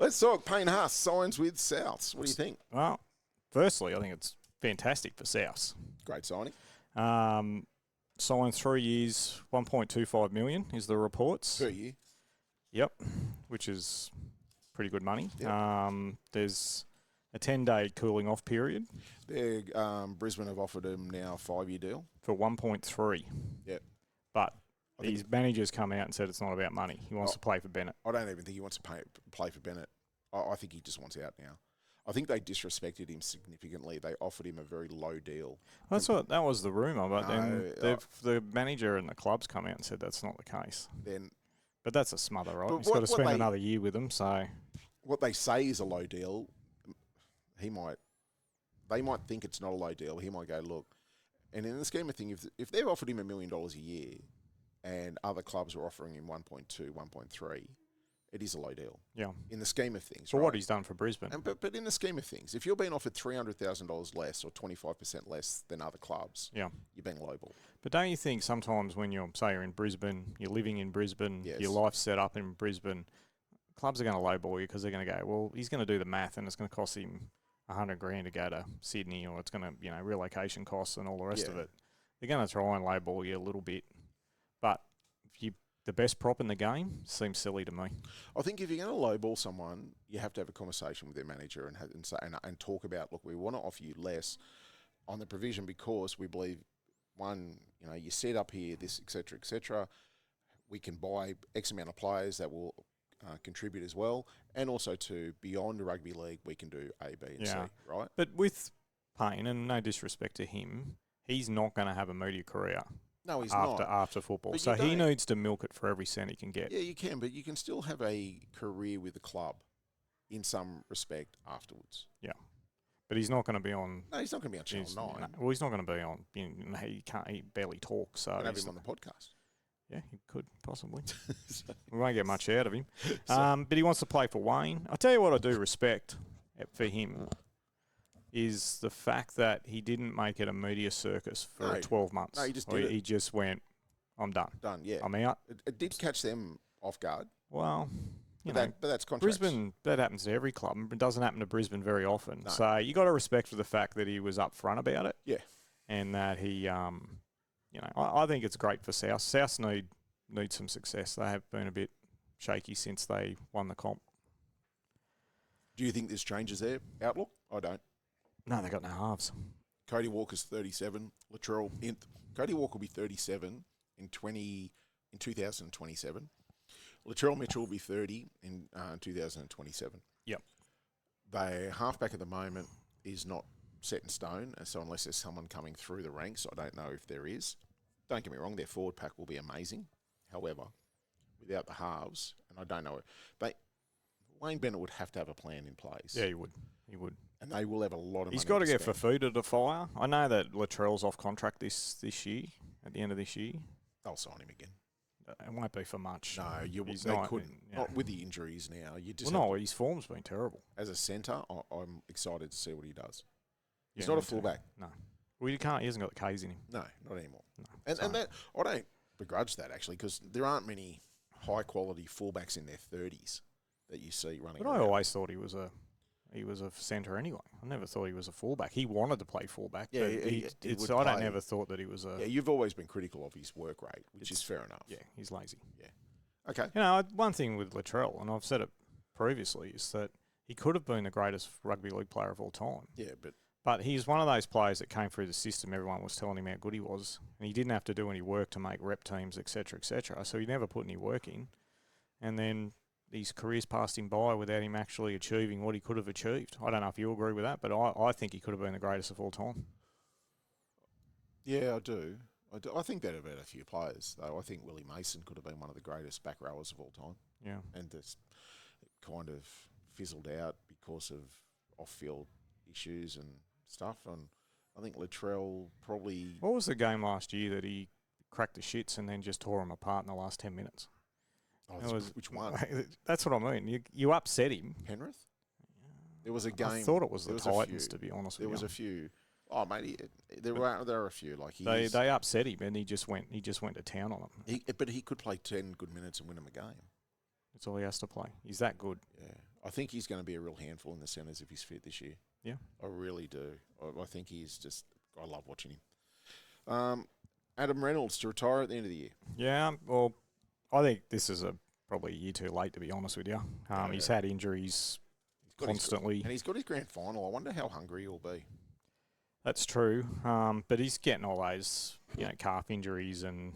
Let's talk Payne Haas signs with Souths. What do you think? Well, firstly, I think it's fantastic for Souths. Great signing. Signed 3 years, 1.25 million is the reports. Per year. Yep, which is pretty good money. Yep. There's a 10-day cooling off period. Brisbane have offered him now a 5-year deal. For 1.3. Yep. But his managers come out and said it's not about money. He wants to play for Bennett. I don't even think he wants to play for Bennett. I think he just wants out now. I think they disrespected him significantly. They offered him a very low deal. That was the rumour, but then the manager and the clubs come out and said that's not the case. But that's a smother, right? He's got to spend another year with them. So what they say is a low deal. They might think it's not a low deal. He might go, look, and in the scheme of things, if they've offered him $1 million a year and other clubs are offering him 1.2, 1.3, it is a low deal. Yeah. In the scheme of things. For what he's done for Brisbane. But in the scheme of things, if you're being offered $300,000 less or 25% less than other clubs, you're being lowball. But don't you think sometimes when you're in Brisbane, you're living in Brisbane, your life's set up in Brisbane, clubs are going to lowball you because they're going to go, well, he's going to do the math and it's going to cost him $100,000 to go to Sydney, or it's going to, relocation costs and all the rest of it. They're going to try and lowball you a little bit. But the best prop in the game seems silly to me. I think if you're going to lowball someone, you have to have a conversation with their manager and talk about, look, we want to offer you less on the provision because we believe, one, you set up here, this, et cetera, we can buy X amount of players that will contribute as well, and also to beyond the rugby league, we can do A, B, and C, right? But with Payne, and no disrespect to him, he's not going to have a media career. No, he's after football. So he needs to milk it for every cent he can get. Yeah, you can, but you can still have a career with the club in some respect afterwards. Yeah. But he's not going to be on... No, he's not going to be on Channel 9. Well, he's not going to be on... He barely talks. So you can have him on the podcast. Yeah, he could, possibly. We won't get much out of him. But he wants to play for Wayne. I'll tell you what I do respect for him is the fact that he didn't make it a media circus for 12 months. No, he just did it. He just went, I'm done. Done, yeah. I'm out. It did catch them off guard. Well, but that's contracts. Brisbane, that happens to every club. It doesn't happen to Brisbane very often. No. So you got to respect for the fact that he was upfront about it. Yeah. And that he, I think it's great for South. South need some success. They have been a bit shaky since they won the comp. Do you think this changes their outlook? I don't. No, they got no halves. Cody Walker's 37. Cody Walker will be 37 in 2027. Latrell Mitchell will be 30 in 2027. Yep. Their halfback at the moment is not set in stone, and so unless there's someone coming through the ranks, I don't know if there is. Don't get me wrong, their forward pack will be amazing. However, without the halves, and I don't know, Wayne Bennett would have to have a plan in place. Yeah, he would. He would. And they will have a lot of money. He's got to get Fafita to fire. I know that Latrell's off contract this year, at the end of this year. They'll sign him again. It won't be for much. No, they couldn't. Not with the injuries now. His form's been terrible. As a centre, I'm excited to see what he does. He's not a fullback. No. Well, he hasn't got the K's in him. No, not anymore. No. And that I don't begrudge that, actually, because there aren't many high-quality fullbacks in their 30s that you see running around. I always thought he was a centre anyway. I never thought he was a fullback. He wanted to play fullback. Yeah, I never thought that he was a... Yeah, you've always been critical of his work rate, which is fair enough. Yeah, he's lazy. Yeah. Okay. One thing with Latrell, and I've said it previously, is that he could have been the greatest rugby league player of all time. Yeah, But he's one of those players that came through the system. Everyone was telling him how good he was, and he didn't have to do any work to make rep teams, etc., etc. So he never put any work in, and then his career's passed him by without him actually achieving what he could have achieved. I don't know if you agree with that, but I think he could have been the greatest of all time. Yeah, I do. I think that about a few players, though. I think Willie Mason could have been one of the greatest back rowers of all time. Yeah, and just kind of fizzled out because of off-field issues and stuff, and I think Latrell probably... What was the game last year that he cracked the shits and then just tore him apart in the last 10 minutes? Which one? That's what I mean. You upset him. Penrith? There was a game... I thought it was the Titans, to be honest with you. There was a few... Oh, mate, there were a few. Like they upset him and he just went to town on them. But he could play 10 good minutes and win them a game. That's all he has to play. He's that good. Yeah. I think he's going to be a real handful in the centres if he's fit this year. Yeah. I really do. I think he's just... I love watching him. Adam Reynolds to retire at the end of the year. Yeah, well, I think this is probably a year too late, to be honest with you. He's had injuries constantly. And he's got his grand final. I wonder how hungry he'll be. That's true. But he's getting all those, calf injuries and,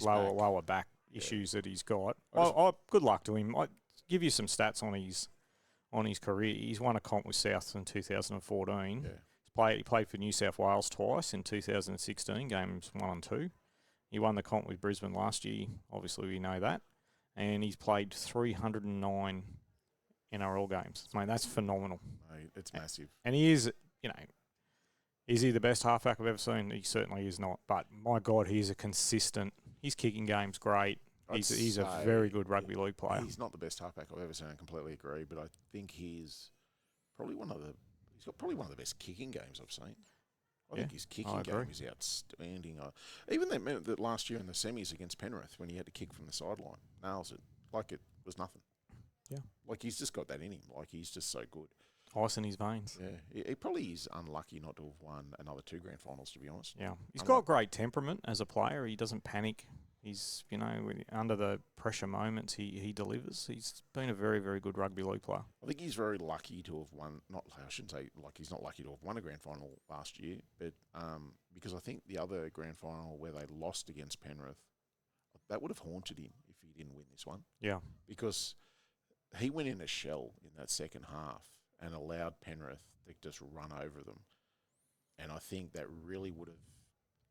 lower back issues that he's got. Good luck to him. I'll give you some stats on his career. He's won a comp with South in 2014. Yeah. He played for New South Wales twice in 2016, games 1 and 2. He won the comp with Brisbane last year. Obviously, we know that. And he's played 309 NRL games. Mate, that's phenomenal. Mate, it's massive. And he is, is he the best halfback I've ever seen? He certainly is not. But, my God, he's a consistent. His kicking game's great. He's a very good rugby league player. He's not the best halfback I've ever seen. I completely agree. But I think he's probably one of the best kicking games I've seen. I think his kicking game is outstanding. Even that last year in the semis against Penrith when he had to kick from the sideline, nails it like it was nothing. Yeah, like he's just got that in him. Like he's just so good. Ice in his veins. Yeah, he probably is unlucky not to have won another 2 grand finals, to be honest. Yeah, he's got great temperament as a player. He doesn't panic. He's, under the pressure moments, he delivers. He's been a very, very good rugby league player. I think he's very lucky to have won, I shouldn't say like he's not lucky to have won a grand final last year, but because I think the other grand final where they lost against Penrith, that would have haunted him if he didn't win this one. Yeah. Because he went in a shell in that second half and allowed Penrith to just run over them. And I think that really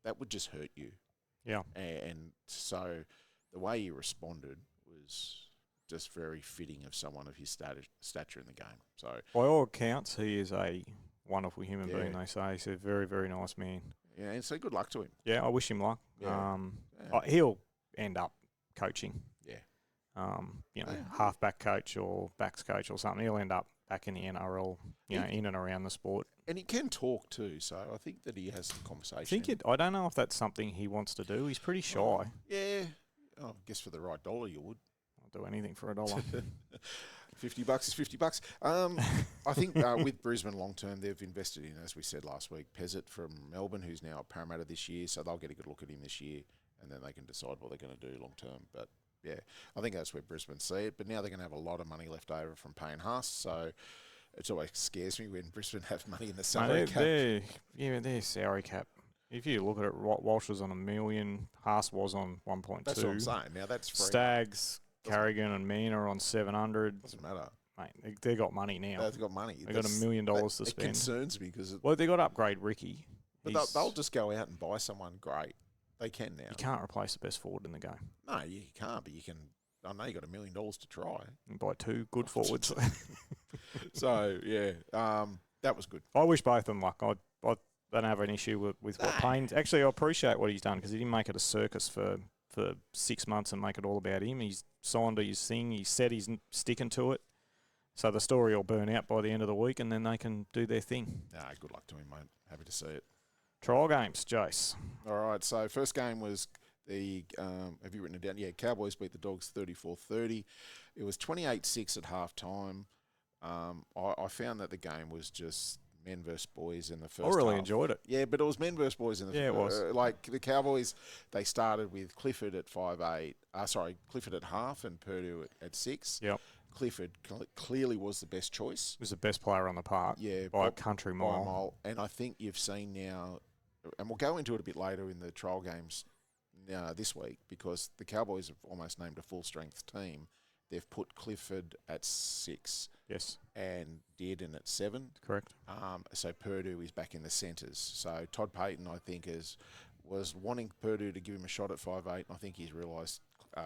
that would just hurt you. Yeah. And so the way he responded was just very fitting of someone of his stature in the game. So by all accounts, he is a wonderful human being, they say. He's a very, very nice man. Yeah, and so good luck to him. Yeah, I wish him luck. Yeah. He'll end up coaching. Yeah. Halfback coach or backs coach or something. He'll end up back in the NRL, in and around the sport. And he can talk too, so I think that he has some conversation. I don't know if that's something he wants to do. He's pretty shy. Yeah. I guess for the right dollar you would. I'll do anything for $1. $50 is $50. I think with Brisbane long term, they've invested in, as we said last week, Pezzett from Melbourne, who's now at Parramatta this year, so they'll get a good look at him this year, and then they can decide what they're going to do long term. But yeah, I think that's where Brisbane see it. But now they're going to have a lot of money left over from Payne Haas, so it always scares me when Brisbane have money in the salary cap. Their salary cap. If you look at it, Walsh was on $1 million, Haas was on 1.2. That's what I'm saying. Now that's free. Stags, Carrigan, and Mean are on 700. Doesn't matter. Mate, they got money now. They've got money. They got $1 million to spend. It concerns me because they got to upgrade Ricky. But they'll just go out and buy someone great. They can now. You can't replace the best forward in the game. No, you can't. But you can. I know you got $1 million to try. And buy 2 good forwards. So yeah, that was good. I wish both of them luck. I don't have an issue with what Payne. Actually, I appreciate what he's done because he didn't make it a circus for 6 months and make it all about him. He's signed his thing. He said he's sticking to it. So the story will burn out by the end of the week, and then they can do their thing. Good luck to him, mate. Happy to see it. Trial games, Jace. All right. So first game was the have you written it down? Yeah, Cowboys beat the Dogs 34-30. It was 28-6 at halftime. I found that the game was just men versus boys in the first half. I really enjoyed it. Yeah, but it was men versus boys in the first half. Yeah, it was. Like the Cowboys, they started with Clifford at 5'8". Clifford at half and Purdue at 6. Yep. Clifford clearly was the best choice. Was the best player on the park. Yeah, by a country mile. And I think you've seen now, and we'll go into it a bit later in the trial games this week, because the Cowboys have almost named a full-strength team. They've put Clifford at 6. Yes. And Dearden at 7. Correct. So Purdue is back in the centres. So Todd Payton, I think, was wanting Purdue to give him a shot at 5'8". I think he's realised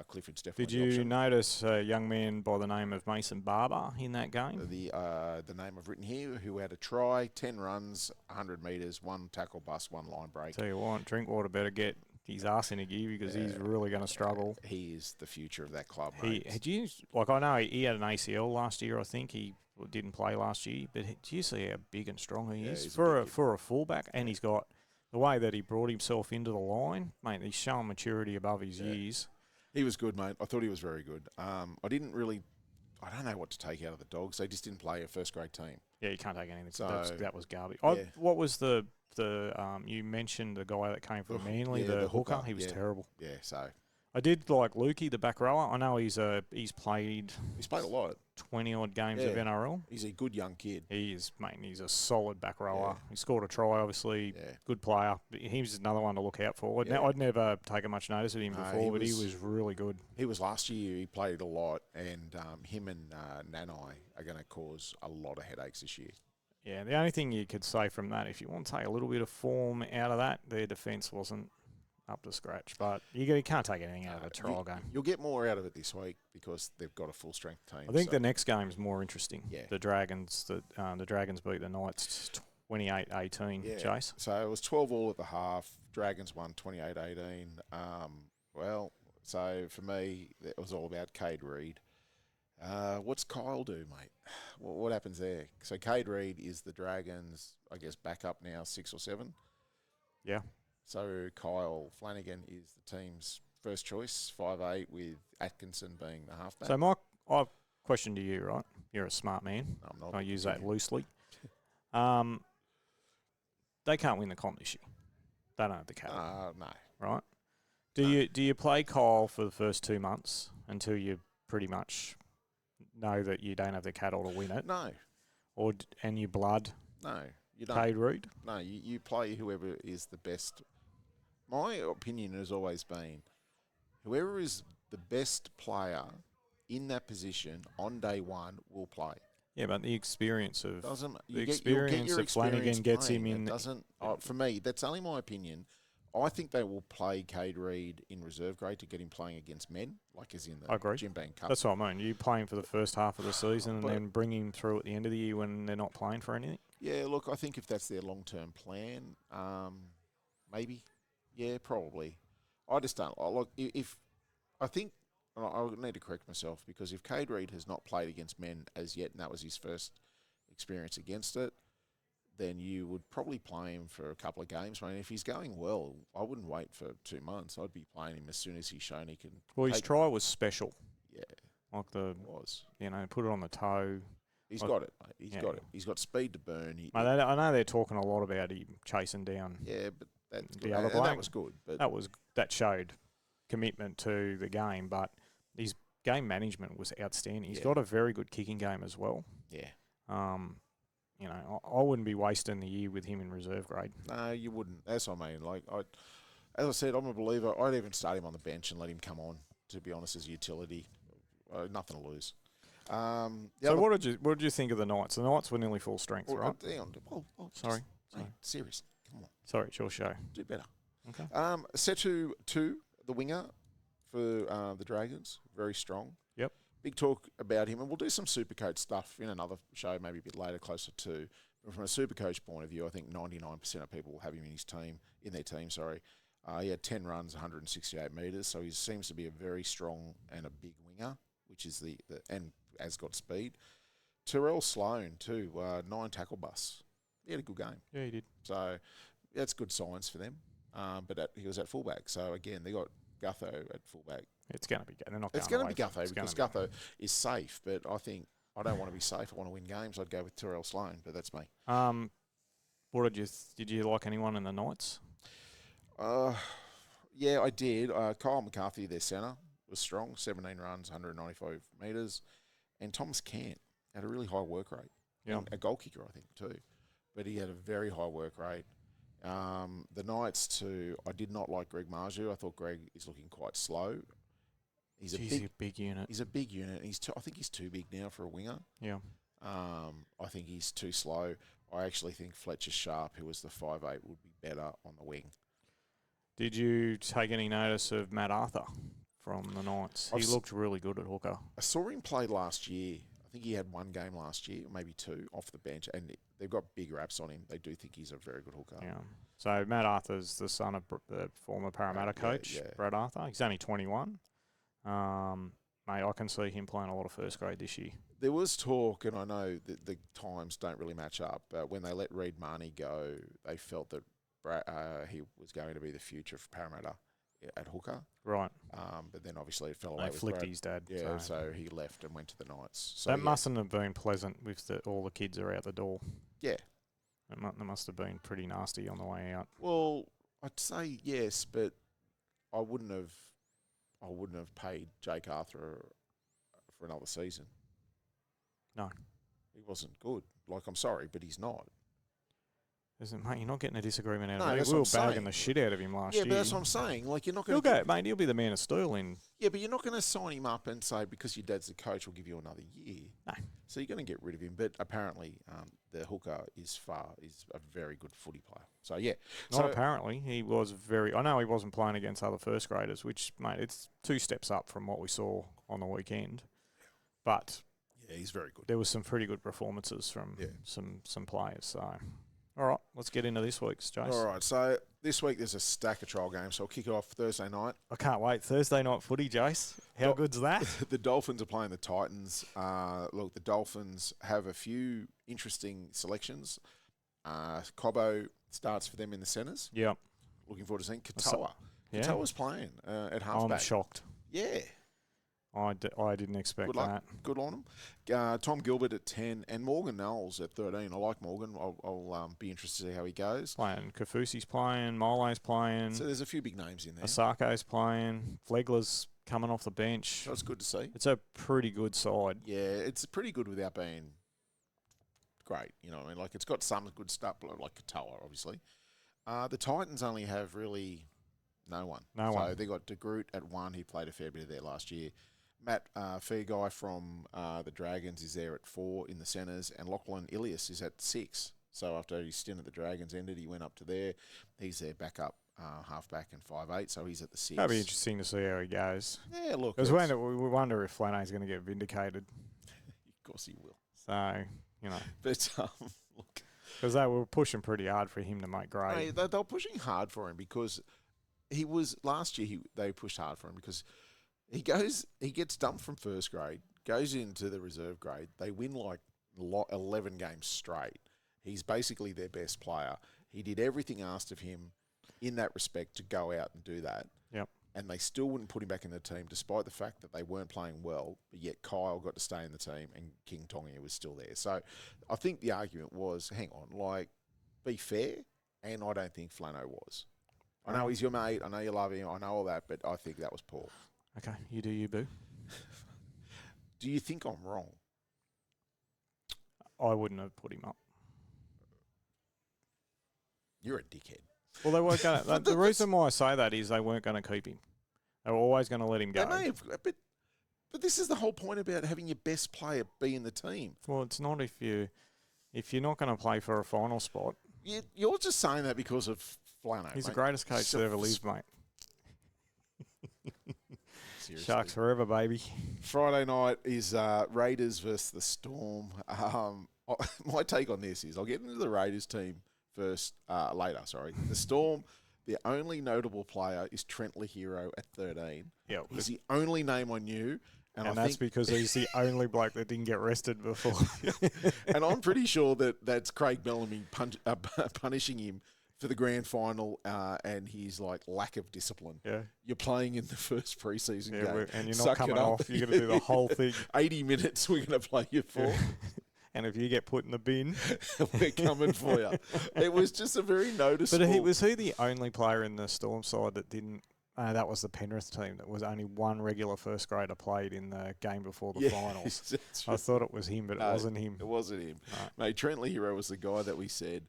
Clifford's definitely Did you notice a young man by the name of Mason Barber in that game? The name I've written here, who had a try, 10 runs, 100 metres, 1 tackle bust, 1 line break. Tell you what, Drinkwater better get his ass in a gear because he's really going to struggle. He is the future of that club, mate. I know he had an ACL last year, I think. He didn't play last year, but do you see how big and strong he is for a fullback? And he's got the way that he brought himself into the line, mate, he's showing maturity above his years. He was good, mate. I thought he was very good. I I don't know what to take out of the Dogs. They just didn't play a first-grade team. Yeah, you can't take anything. So, that was garbage. Yeah. What was the you mentioned the guy that came from Manly, the hooker? He was terrible. Yeah, so I did like Lukey, the back rower. I know he's played a lot, 20-odd games of NRL. He's a good young kid. He is, mate. He's a solid back rower. He scored a try, obviously. Yeah. Good player. He's another one to look out for. I'd never taken much notice of him before, but he was really good. He was last year. He played a lot, and him and Nanai are going to cause a lot of headaches this year. Yeah, the only thing you could say from that, if you want to take a little bit of form out of that, their defence wasn't up to scratch. But you can't take anything out of a trial game. You'll get more out of it this week because they've got a full strength team. I think the next game's more interesting. Yeah. The Dragons beat the Knights 28-18, Jace. So it was 12-all at the half. Dragons won 28-18. So for me, it was all about Cade Reid. What's Kyle do, mate? What happens there? So Cade Reid is the Dragons, I guess, backup now, 6 or 7. Yeah. So Kyle Flanagan is the team's first choice, 5'8", with Atkinson being the halfback. So Mike, I have a question to you, right? You're a smart man. No, I'm not. I use that loosely. They can't win the comp this year. They don't have the capital. No. Right? Do you play Kyle for the first 2 months until you pretty much know that you don't have the cattle to win it? No. And you blood? No. You don't. Cade Reid? No, you play whoever is the best. My opinion has always been whoever is the best player in that position on day one will play. Yeah, but the experience of Flanagan gets him in. For me, that's only my opinion. I think they will play Cade Reid in reserve grade to get him playing against men, like as in the Jim Bank Cup. That's what I mean. You play him for the first half of the season and then bring him through at the end of the year when they're not playing for anything? Yeah, look, I think if that's their long-term plan, maybe. Yeah, probably. I just don't. Look, if I think, I need to correct myself, because if Cade Reid has not played against men as yet, and that was his first experience against it, then you would probably play him for a couple of games. I mean, if he's going well, I wouldn't wait for 2 months. I'd be playing him as soon as he's shown he can. Well, his try was special. Yeah. Like put it on the toe. He's got it, mate. He's got it. He's got speed to burn. I know they're talking a lot about him chasing down. Yeah, but that's the other bloke. That was good. But that showed commitment to the game, but his game management was outstanding. He's got a very good kicking game as well. Yeah. I wouldn't be wasting the year with him in reserve grade. No, you wouldn't. That's what I mean. As I said, I'm a believer. I'd even start him on the bench and let him come on, to be honest, as utility. Nothing to lose. So what did you think of the Knights? The Knights were nearly full strength, right? Sorry. Serious. Come on. Sorry, it's your show. Do better. Okay. Setu 2, the winger for the Dragons, very strong. Yep. Big talk about him, and we'll do some Supercoach stuff in another show, maybe a bit later, closer to. But from a Supercoach point of view, I think 99% of people will have him in their team. He had 10 runs, 168 metres, so he seems to be a very strong and a big winger, which is and has got speed. Terrell Sloan too, 9 tackle busts. He had a good game. Yeah, he did. So that's good signs for them. But he was at fullback, so again they got Gutho at fullback. It's going to be. They're not. It's going to be Gutho because Gutho is safe, but I think I don't want to be safe. I want to win games. I'd go with Terrell Sloan, but that's me. What did you like anyone in the Knights? Yeah, I did. Kyle McCarthy, their centre, was strong. 17 runs, 195 metres, and Thomas Cant had a really high work rate. Yeah, and a goal kicker, I think, too. But he had a very high work rate. The Knights too. I did not like Greg Marju. I thought Greg is looking quite slow. He's a big unit. He's a big unit. I think he's too big now for a winger. Yeah. I think he's too slow. I actually think Fletcher Sharp, who was the 5'8", would be better on the wing. Did you take any notice of Matt Arthur from the Knights? He looked really good at hooker. I saw him play last year. I think he had 1 game last year, maybe 2, off the bench, and they've got big raps on him. They do think he's a very good hooker. Yeah. So Matt Arthur's the son of the former Parramatta coach, Brad Arthur. He's only 21. Mate, I can see him playing a lot of first grade this year. There was talk, and I know that the times don't really match up, but when they let Reid Marnie go, they felt that he was going to be the future for Parramatta. at hooker. Right. But then obviously it fell away. They with flicked Brad. his dad. Yeah, so he left and went to the Knights. So that mustn't have been pleasant with all the kids are out the door. Yeah. That must have been pretty nasty on the way out. Well, I'd say yes, but I wouldn't have paid Jake Arthur for another season. No. He wasn't good. Like, I'm sorry, but he's not. Isn't, mate, you're not getting a disagreement out No, of him. We were bagging the shit out of him last year. Yeah, but that's what I'm saying. Like, you're not going to... mate, he'll be the man of steel in... Yeah, but you're not going to sign him up and say, because your dad's the coach, we'll give you another year. No. So you're going to get rid of him. But apparently, the hooker is a very good footy player. So, yeah. Not apparently. He was very... I know he wasn't playing against other first graders, which, mate, it's 2 steps up from what we saw on the weekend. But... Yeah, he's very good. There was some pretty good performances from some players, so... All right, let's get into this week's, Jace. All right, so this week there's a stack of trial games, so I'll kick it off Thursday night. I can't wait. Thursday night footy, Jace. How good's that? The Dolphins are playing the Titans. Look, the Dolphins have a few interesting selections. Cobbo starts for them in the centres. Yep. Looking forward to seeing Katoa. Katoa's playing at halfback. I'm shocked. Yeah. I didn't expect that. Good on him. Tom Gilbert at 10 and Morgan Knowles at 13. I like Morgan. I'll be interested to see how he goes. Playing. Kafusi's playing. Mole's playing. So there's a few big names in there. Asako's playing. Flegler's coming off the bench. That's good to see. It's a pretty good side. Yeah, it's pretty good without being great. You know what I mean? Like, it's got some good stuff, like Katoa, obviously. The Titans only have really no one. So they got DeGroot at 1. He played a fair bit of there last year. Matt Feaguy from the Dragons is there at 4 in the centres, and Lachlan Ilias is at 6. So after his stint at the Dragons ended, he went up to there. He's their backup halfback and 5'8", so he's at the 6. That'll be interesting to see how he goes. Yeah, look. Because we wonder if Flannery's going to get vindicated. Of course he will. So, you know. But, look. Because they were pushing pretty hard for him to make grade. They were pushing hard for him because he was, last year they pushed hard for him because he gets dumped from first grade, goes into the reserve grade. They win like 11 games straight. He's basically their best player. He did everything asked of him in that respect to go out and do that. Yep. And they still wouldn't put him back in the team despite the fact that they weren't playing well, but yet Kyle got to stay in the team and King Tonga was still there. So I think the argument was, hang on, like, be fair, and I don't think Flano was. I know he's your mate, I know you love him, I know all that, but I think that was poor. Okay, you do you, boo. Do you think I'm wrong? I wouldn't have put him up. You're a dickhead. Well, they weren't going to. The reason why I say that is they weren't going to keep him. They were always going to let him go. They may have, but this is the whole point about having your best player be in the team. Well, it's not if you're not going to play for a final spot. You're just saying that because of Flano. He's the greatest coach that ever lived, mate. Seriously. Sharks forever, baby. Friday night is Raiders versus the Storm. My take on this is I'll get into the Raiders team later. The Storm, the only notable player is Trent Lahiro at 13. Yeah, he's the only name I knew. And that's because he's the only bloke that didn't get rested before. And I'm pretty sure that's Craig Bellamy punishing him for the grand final and his lack of discipline. Yeah, you're playing in the first preseason game, and you're not coming off. You're going to do the whole thing. 80 minutes we're going to play you for. And if you get put in the bin, we're coming for you. It was just a very noticeable. But was he the only player in the Storm side that didn't? That was the Penrith team. That was only one regular first grader played in the game before the finals. I thought it was him, but it wasn't him. It wasn't him. No. Mate, Trent Lahiro was the guy that we said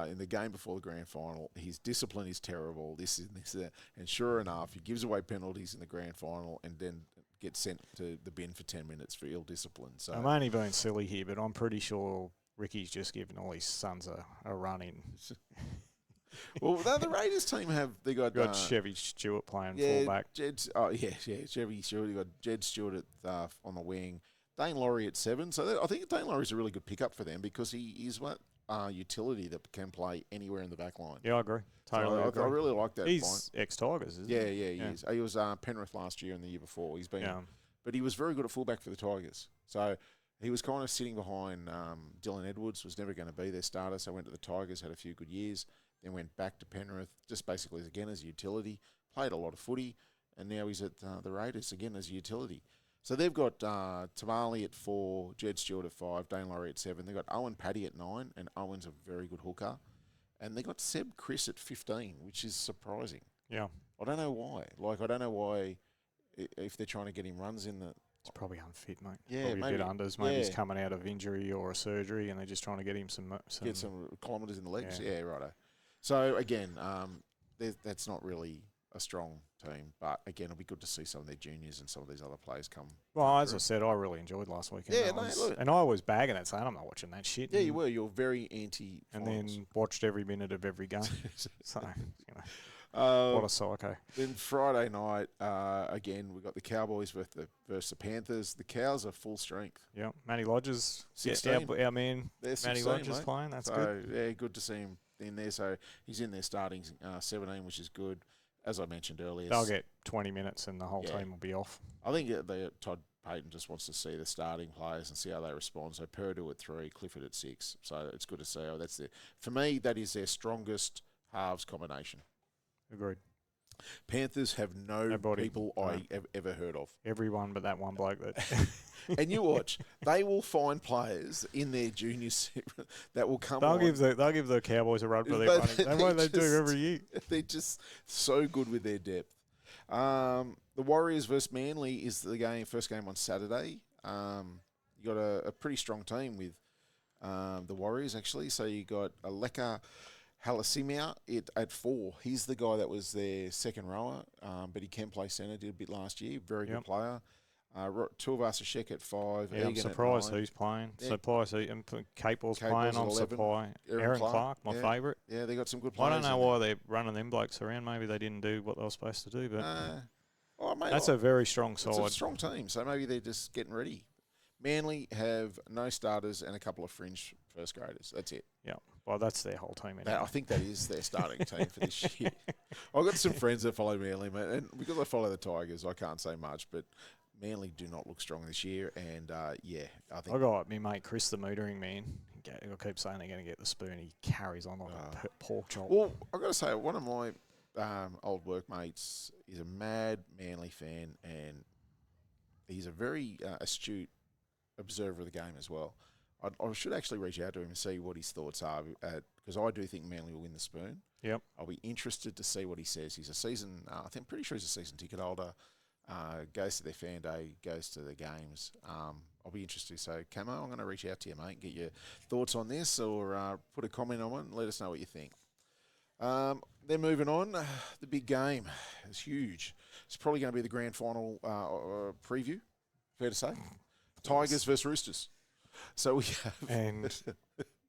in the game before the grand final, his discipline is terrible. This and that. And sure enough, he gives away penalties in the grand final and then gets sent to the bin for 10 minutes for ill discipline. So I'm only being silly here, but I'm pretty sure Ricky's just given all his sons a run in. Well, the Raiders team they got Chevy Stewart playing fullback. Chevy Stewart. You got Jed Stewart on the wing. Dane Laurie at 7. So I think Dane Laurie's a really good pickup for them because he is utility that can play anywhere in the back line. Yeah, I agree. Totally agree. I really like that. He's ex-Tigers, isn't he? Yeah, he is. He was Penrith last year and the year before. He's been, but he was very good at fullback for the Tigers. So he was kind of sitting behind Dylan Edwards. Was never going to be their starter. So went to the Tigers, had a few good years. Then went back to Penrith, just basically again as a utility. played a lot of footy, and now he's at the Raiders again as a utility. So they've got Tamale at 4, Jed Stewart at 5, Dane Laurie at 7. They've got Owen Paddy at 9, and Owen's a very good hooker. And they got Seb Chris at 15, which is surprising. Yeah. I don't know why. I don't know why if they're trying to get him runs in the... It's probably unfit, mate. Yeah, probably maybe. A bit unders. Maybe he's coming out of injury or a surgery, and they're just trying to get him some get some kilometres in the legs. Yeah, righto. So again, that's not really a strong team, but again, it'll be good to see some of their juniors and some of these other players come. Well, as I said, I really enjoyed last weekend. Yeah, and I was bagging it, saying I'm not watching that shit. Yeah, you were. You're very anti. And then watched every minute of every game. So what a psycho. Then Friday night, again, we've got the Cowboys versus the Panthers. The Cows are full strength. Yeah, Matty Lodges, 16. Our man, Matty Lodges playing. That's good. Yeah, good to see him in there. So he's in there starting 17, which is good. As I mentioned earlier, they'll get 20 minutes and the whole team will be off. I think Todd Payton just wants to see the starting players and see how they respond. So Purdue at 3, Clifford at 6. So it's good to see. For me, that is their strongest halves combination. Agreed. Panthers have people I ever heard of. Everyone but that one bloke that. And you watch, they will find players in their juniors that will come. They'll give the Cowboys a run for their money. That's what they do every year. They're just so good with their depth. The Warriors versus Manly is the first game on Saturday. You got a pretty strong team with the Warriors actually. So you got Aleka Halasimia at 4. He's the guy that was their second rower, but he can play centre, did a bit last year. Very good player. Tuivasa-Sheck at 5. Yeah, I'm surprised who's playing. Yeah. Surprised Capewell's playing on supply. Aaron Clark, my favourite. Yeah, they got some good players. I don't know why they're running them blokes around. Maybe they didn't do what they were supposed to do, but that's a very strong side. It's a strong team, so maybe they're just getting ready. Manly have no starters and a couple of fringe first graders. That's it. Yeah. Well, that's their whole team. Anyway. I think that is their starting team for this year. I've got some friends that follow Manly, mate, and because I follow the Tigers, I can't say much, but Manly do not look strong this year, and I think... I got me mate Chris, the metering man. I keep saying they're going to get the spoon. He carries on like a pork chop. Well, I've got to say, one of my old workmates is a mad Manly fan, and he's a very astute observer of the game as well. I should actually reach out to him and see what his thoughts are, because I do think Manly will win the spoon. Yep. I'll be interested to see what he says. He's a season, I'm pretty sure he's a season ticket holder, goes to their fan day, goes to the games. I'll be interested. So, Camo, I'm going to reach out to you, mate, get your thoughts on this, or put a comment on it and let us know what you think. Then moving on, the big game is huge. It's probably going to be the grand final preview, fair to say. Tigers versus Roosters. So we have... And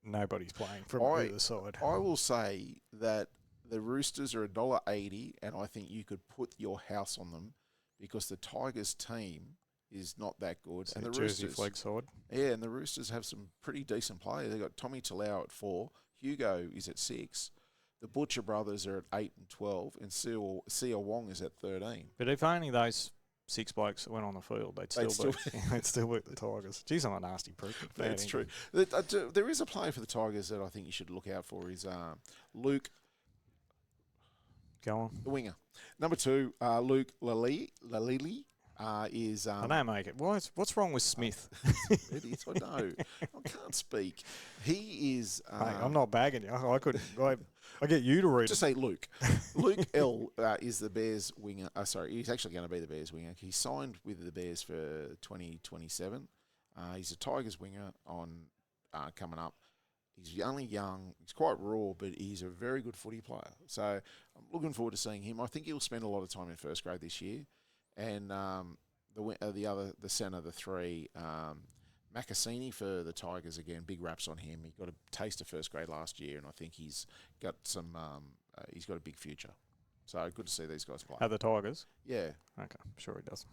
nobody's playing from either side. I will say that the Roosters are $1.80, and I think you could put your house on them because the Tigers team is not that good. So and the Jersey Roosters, flag side. Yeah, and the Roosters have some pretty decent players. They've got Tommy Talau at 4. Hugo is at 6. The Butcher brothers are at 8 and 12, and Sia Wong is at 13. But if only those 6 blokes that went on the field, they'd still beat the Tigers. Geez, I'm a nasty prick. That's true. There is a player for the Tigers that I think you should look out for is Luke. Go on. The winger. Number 2, Luke Lalili. Is I don't make it. What's wrong with Smith? It is. I know. I can't speak. He is. Mate, I'm not bagging you. I get you to read. Just say Luke. Luke L is the Bears winger. He's actually going to be the Bears winger. He signed with the Bears for 2027. He's a Tigers winger on coming up. He's only young. He's quite raw, but he's a very good footy player. So I'm looking forward to seeing him. I think he'll spend a lot of time in first grade this year. And the centre, the 3, Macassini for the Tigers again. Big raps on him. He got a taste of first grade last year, and I think he's got some. He's got a big future. So good to see these guys play. At the Tigers? Yeah. Okay, I'm sure he does.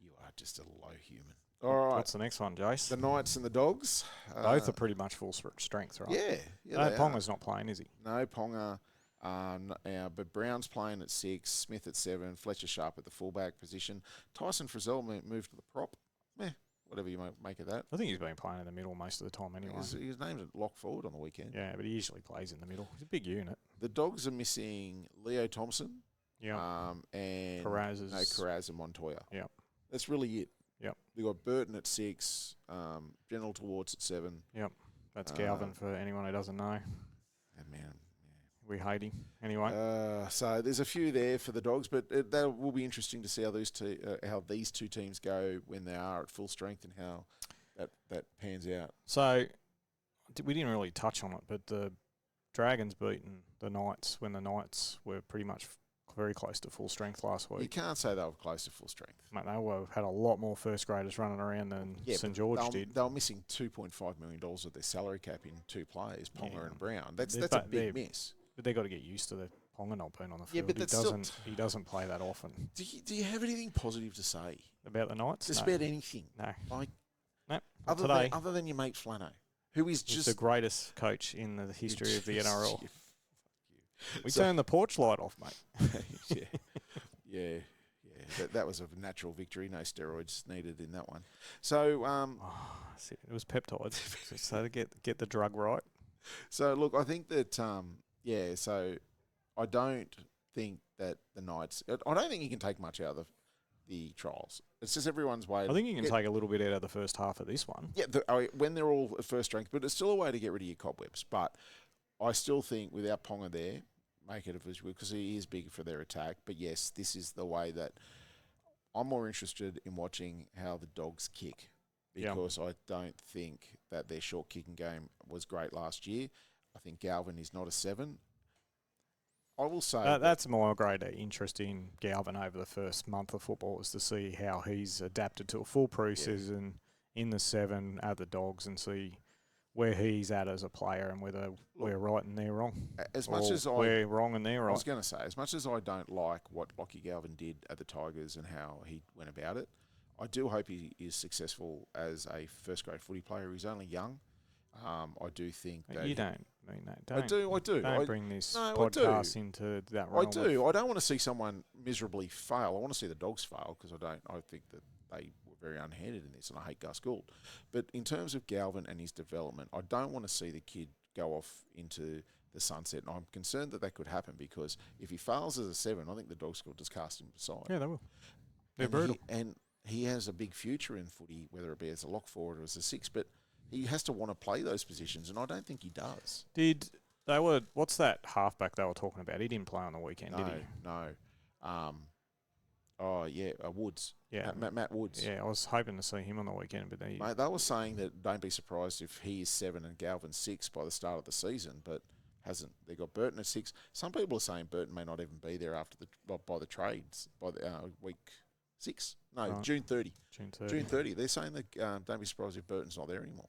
You are just a low human. All right. What's the next one, Jace? The Knights and the Dogs. Both are pretty much full strength, right? Yeah. No, Ponga's not playing, is he? No, Ponga. But Brown's playing at 6, Smith at 7, Fletcher Sharp at the fullback position. Tyson Frizzell moved to the prop. Whatever you make of that. I think he's been playing in the middle most of the time anyway. His name's at lock forward on the weekend. Yeah, but he usually plays in the middle. He's a big unit. The Dogs are missing Leo Thompson, Yeah. And Carraz and Montoya. Yeah. That's really it. Yep. We got Burton at 6, General Towards at 7. Yep. That's Galvin for anyone who doesn't know. And man, we hate him anyway. So there's a few there for the Dogs, but that will be interesting to see how these two teams go when they are at full strength and how that pans out. So we didn't really touch on it, but the Dragons beaten the Knights when the Knights were pretty much very close to full strength last week. You can't say they were close to full strength. Mate, they had a lot more first graders running around than St George did. They were missing $2.5 million of their salary cap in 2 players, Ponga and Brown. That's a big miss. But they've got to get used to the Ponga not being on the field. Yeah, but he doesn't play that often. Do you have anything positive to say about the Knights? Just about anything? No. No. Other than your mate Flano, who is just the greatest coach in the history of the NRL. We turned the porch light off, mate. Yeah. That was a natural victory. No steroids needed in that one. So it was peptides. So to get the drug right. So look, I think that So I don't think that the Knights. I don't think you can take much out of the trials. It's just everyone's way. I think you can take a little bit out of the first half of this one. Yeah, when they're all at first strength, but it's still a way to get rid of your cobwebs. But I still think without Ponga there, make it a visual because he is big for their attack. But yes, this is the way that I'm more interested in watching how the Dogs kick because I don't think that their short kicking game was great last year. I think Galvin is not a 7. I will say that's more great interest in Galvin over the first month of football is to see how he's adapted to a full preseason in the 7 at the Dogs and see where he's at as a player and whether we're right and they're wrong. We're wrong and they're right. I was going to say, as much as I don't like what Lockie Galvin did at the Tigers and how he went about it, I do hope he is successful as a first-grade footy player. He's only young. I do think that... You don't mean that. I do. Don't bring this podcast into that realm. I do. I don't want to see someone miserably fail. I want to see the Dogs fail because I think that they were very unhanded in this, and I hate Gus Gould. But in terms of Galvin and his development, I don't want to see the kid go off into the sunset. And I'm concerned that could happen because if he fails as a 7, I think the Dogs will just cast him aside. Yeah, they will. They're brutal. And he has a big future in footy, whether it be as a lock forward or as a 6, but he has to want to play those positions, and I don't think he does. What's that halfback they were talking about? He didn't play on the weekend, did he? No. Woods. Yeah. Matt Woods. Yeah, I was hoping to see him on the weekend, but Mate, they were saying that don't be surprised if he is 7 and Galvin 6 by the start of the season, but hasn't. They got Burton at 6. Some people are saying Burton may not even be there by the trades by the week 6. No, right. June 30. June 30. They're saying that don't be surprised if Burton's not there anymore,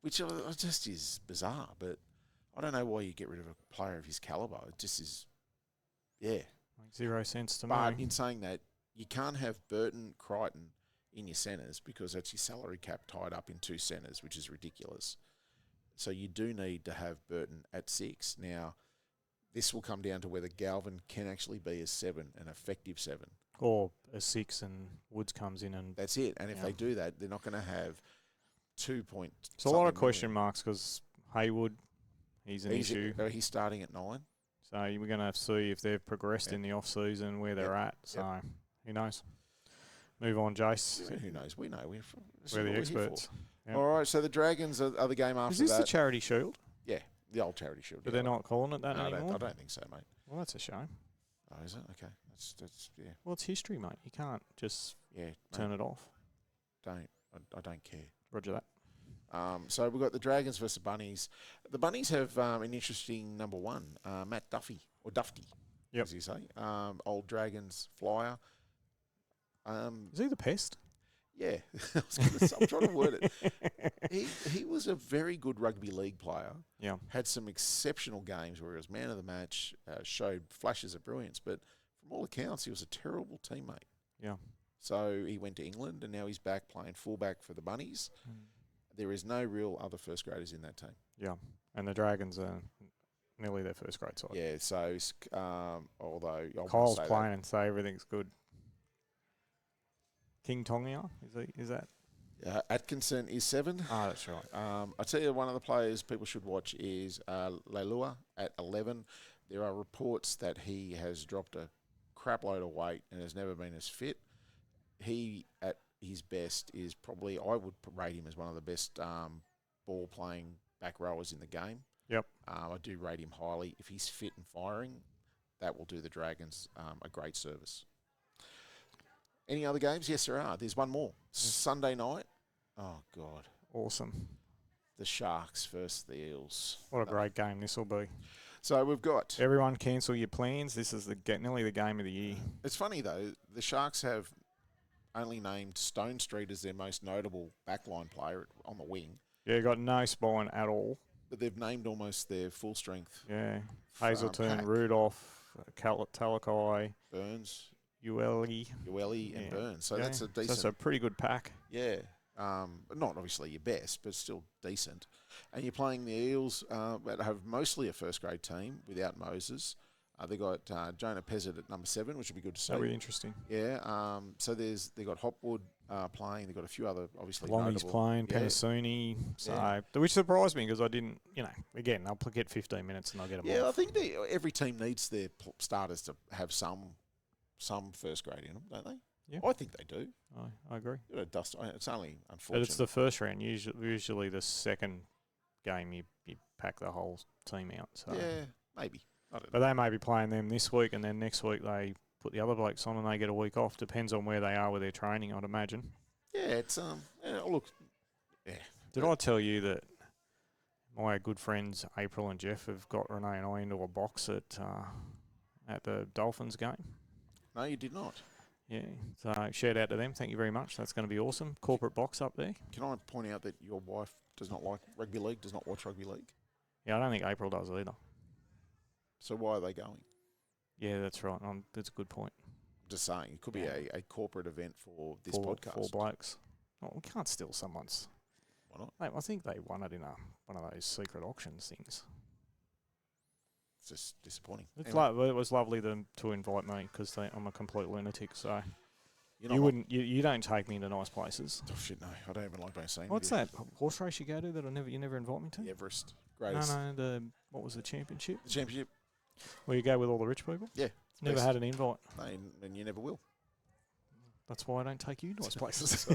which just is bizarre. But I don't know why you get rid of a player of his calibre. It just is, Makes 0 sense to me. But in saying that, you can't have Burton, Crichton in your centres because that's your salary cap tied up in 2 centres, which is ridiculous. So you do need to have Burton at 6. Now, this will come down to whether Galvin can actually be a 7, an effective 7. Or a 6 and Woods comes in and... That's it. And if they do that, they're not going to have 2 point... It's a lot of question marks because Haywood, he's an issue. He's starting at 9. So we're going to see if they've progressed in the off-season, where they're at. So who knows? Move on, Jace. Yeah, who knows? We know. We're the experts. Yep. All right, so the Dragons are the game after that. Is this the Charity Shield? Yeah, the old Charity Shield. But they're not calling it that anymore? I don't think so, mate. Well, that's a shame. Oh, is it? Okay. That's Well, it's history, mate. You can't just turn it off. I don't care. Roger that. So we've got the Dragons versus Bunnies. The Bunnies have an interesting number 1, Matt Duffy, or Dufty, as you say. Old Dragons flyer. Is he the pest? Yeah. I'm trying to word it. He was a very good rugby league player. Yeah. Had some exceptional games where he was man of the match, showed flashes of brilliance, but from all accounts, he was a terrible teammate. Yeah. So he went to England, and now he's back playing fullback for the Bunnies. There is no real other first graders in that team. Yeah, and the Dragons are nearly their first grade side. Yeah, so although Kyle's playing and say everything's good. King Tongia, is that? Atkinson is 7. Oh, that's right. I tell you, one of the players people should watch is Leilua at 11. There are reports that he has dropped a crap load of weight and has never been as fit. He, at his best, is probably, I would rate him as one of the best ball-playing back rowers in the game. Yep. I do rate him highly. If he's fit and firing, that will do the Dragons a great service. Any other games? Yes, there are. There's one more. Sunday night. Oh, God. Awesome. The Sharks versus the Eels. What a great game this will be. So we've got... Everyone cancel your plans. This is nearly the game of the year. It's funny, though. The Sharks have only named Stone Street as their most notable backline player on the wing. Yeah, got no spine at all. But they've named almost their full strength. Yeah. Hazelton, Rudolph, Talakai, Burns, Ueli and Burns. So that's a decent... That's a pretty good pack. Yeah. Not obviously your best, but still decent. And you're playing the Eels that have mostly a first-grade team without Moses. They got Jonah Pezzett at number 7, which would be good to see. That'd be interesting. Yeah. So they got Hopwood playing. They've got a few other obviously Longie's notable. playing, Penasuni. So which surprised me because I didn't. Again, they'll get 15 minutes and they'll get them. Yeah, off. I think every team needs their starters to have some first grade in them, don't they? Yeah. I think they do. I agree. It's only unfortunate. But it's the first round. Usually the second game you pack the whole team out. So. Yeah, maybe. I don't know. But they may be playing them this week, and then next week they put the other blokes on and they get a week off. Depends on where they are with their training, I'd imagine. Yeah, it's look. Yeah. Did I tell you that my good friends April and Jeff have got Renee and I into a box at the Dolphins game? No, you did not. Yeah, so shout out to them. Thank you very much. That's going to be awesome. Corporate box up there. Can I point out that your wife does not like rugby league, does not watch rugby league? Yeah, I don't think April does either. So why are they going? Yeah, that's right. That's a good point. I'm just saying, it could be a corporate event for this podcast. For Blokes. Oh, we can't steal someone's. Why not? Mate, I think they won it in one of those secret auctions things. It's just disappointing. It was lovely to invite me because I'm a complete lunatic. So you don't take me into nice places. Oh shit, no! I don't even like being seen. What's that horse race you go to that you never invite me to? The Everest, greatest. No. What was the championship? The championship. Where you go with all the rich people? Yeah. Never had an invite. No, and you never will. That's why I don't take you nice places.